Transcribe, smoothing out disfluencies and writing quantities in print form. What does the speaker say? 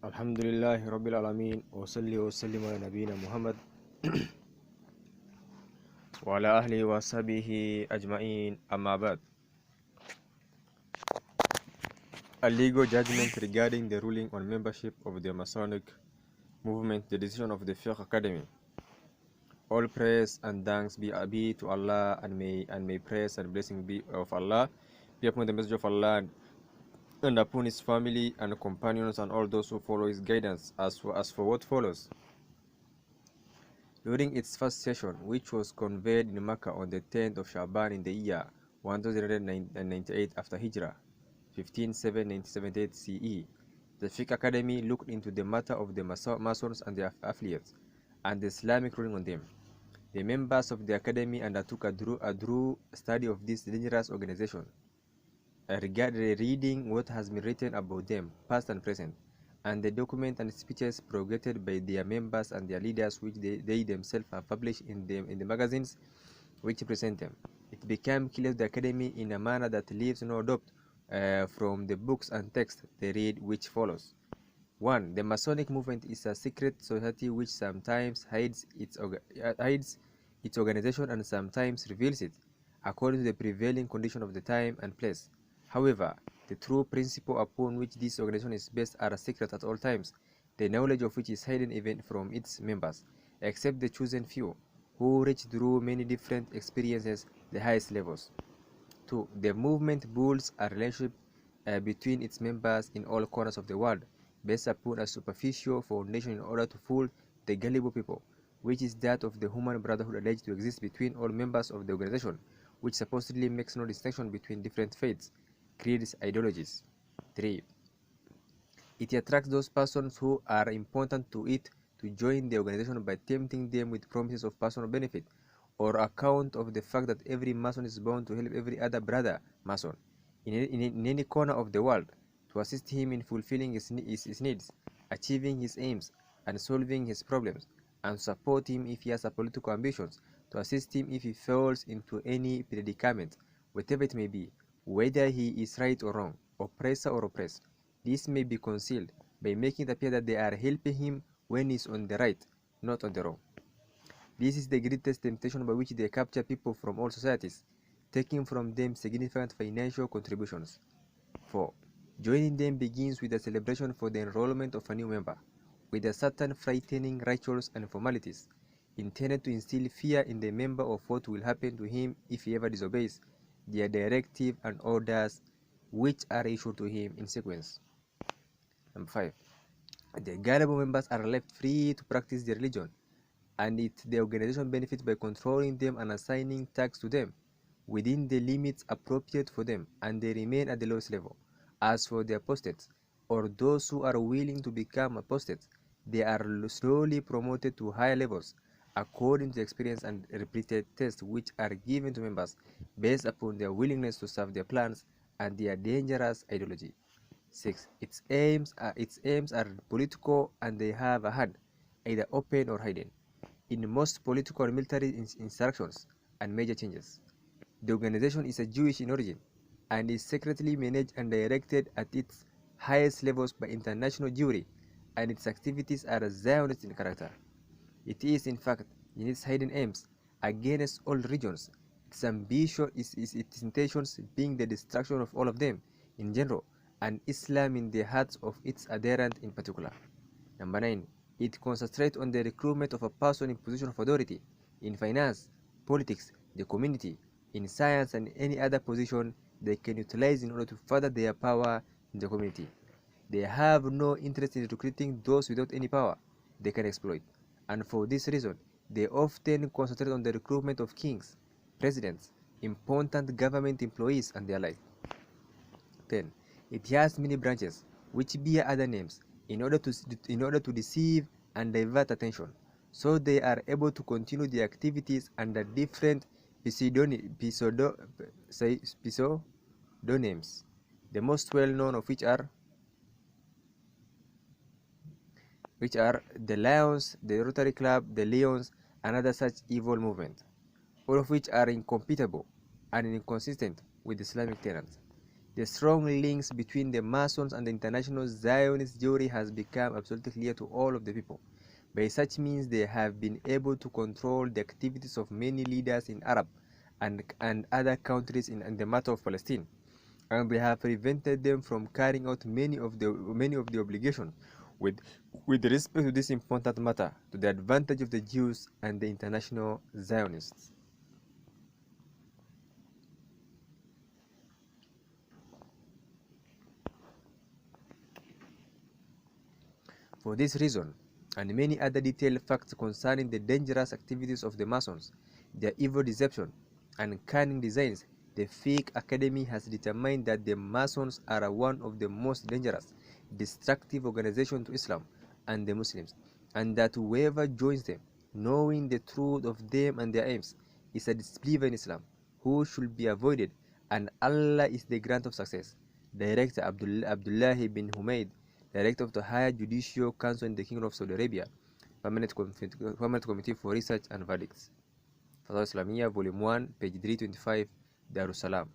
الحمد لله رب العالمين وصلي وسلم على نبينا محمد وعلى أهله وصحبه أجمعين. أما بعد, a legal judgment regarding the ruling on membership of the Masonic movement, the decision of the Fiqh Academy. All praise and thanks be to Allah, and may praise and blessing be of Allah be upon the message of Allah and upon his family and companions and all those who follow his guidance. As for what follows, during its first session, which was convened in Mecca on the 10th of Shaban in the year 1998 after Hijrah, 1578 CE, the Fiqh Academy looked into the matter of the Masons and their affiliates, and the Islamic ruling on them. The members of the Academy undertook a thorough study of this dangerous organization, reading what has been written about them, past and present, and the documents and speeches propagated by their members and their leaders, which they themselves have published in the magazines which present them. It became clear to the Academy in a manner that leaves no doubt from the books and texts they read, which follows. 1. The Masonic movement is a secret society which sometimes hides its organization and sometimes reveals it, according to the prevailing condition of the time and place. However, the true principle upon which this organization is based are a secret at all times, the knowledge of which is hidden even from its members, except the chosen few, who reach through many different experiences the highest levels. 2. The movement builds a relationship between its members in all corners of the world, based upon a superficial foundation in order to fool the gullible people, which is that of the human brotherhood alleged to exist between all members of the organization, which supposedly makes no distinction between different faiths, creeds, ideologies. 3. It attracts those persons who are important to it to join the organization by tempting them with promises of personal benefit, or account of the fact that every Mason is bound to help every other brother Mason in any corner of the world, to assist him in fulfilling his needs, achieving his aims, and solving his problems, and support him if he has political ambitions, to assist him if he falls into any predicament, whatever it may be, whether he is right or wrong, oppressor or oppressed. This may be concealed by making it appear that they are helping him when he is on the right, not on the wrong. This is the greatest temptation by which they capture people from all societies, taking from them significant financial contributions. 4. Joining them begins with a celebration for the enrollment of a new member, with a certain frightening rituals and formalities, intended to instill fear in the member of what will happen to him if he ever disobeys their directive and orders which are issued to him in sequence. Number 5. The gullible members are left free to practice their religion, and the organization benefits by controlling them and assigning tax to them within the limits appropriate for them, and they remain at the lowest level. As for the apostates, or those who are willing to become apostates, they are slowly promoted to higher levels according to experience and repeated tests which are given to members based upon their willingness to serve their plans and their dangerous ideology. 6. Its aims are political, and they have a hand, either open or hidden, in most political and military instructions and major changes. The organization is a Jewish in origin and is secretly managed and directed at its highest levels by international Jewry, and its activities are Zionist in character. It is, in fact, in its hidden aims against all regions, its ambition its intentions being the destruction of all of them in general, and Islam in the hearts of its adherents in particular. Number 9. It concentrates on the recruitment of a person in position of authority in finance, politics, the community, in science, and any other position they can utilize in order to further their power in the community. They have no interest in recruiting those without any power they can exploit, and for this reason, they often concentrate on the recruitment of kings, presidents, important government employees, and their like. 10. It has many branches, which bear other names, in order to deceive and divert attention, so they are able to continue their activities under different pseudonyms, the most well known of which are the Lions, the Rotary Club, the Lions, and other such evil movements, all of which are incompatible and inconsistent with Islamic tenets. The strong links between the Masons and the international Zionist theory has become absolutely clear to all of the people. By such means, they have been able to control the activities of many leaders in Arab and other countries in the matter of Palestine, and they have prevented them from carrying out many of the obligations with with respect to this important matter, to the advantage of the Jews and the international Zionists. For this reason, and many other detailed facts concerning the dangerous activities of the Masons, their evil deception, and cunning designs, the Fake Academy has determined that the Masons are one of the most dangerous, destructive organizations to Islam and the Muslims, and that whoever joins them, knowing the truth of them and their aims, is a disbeliever in Islam, who should be avoided, and Allah is the grant of success. Director Abdullah bin Humaid, Director of the Higher Judicial Council in the Kingdom of Saudi Arabia, Permanent Committee for Research and Verdicts. Fatwa Islamiyya, Volume 1, page 325, Darussalam.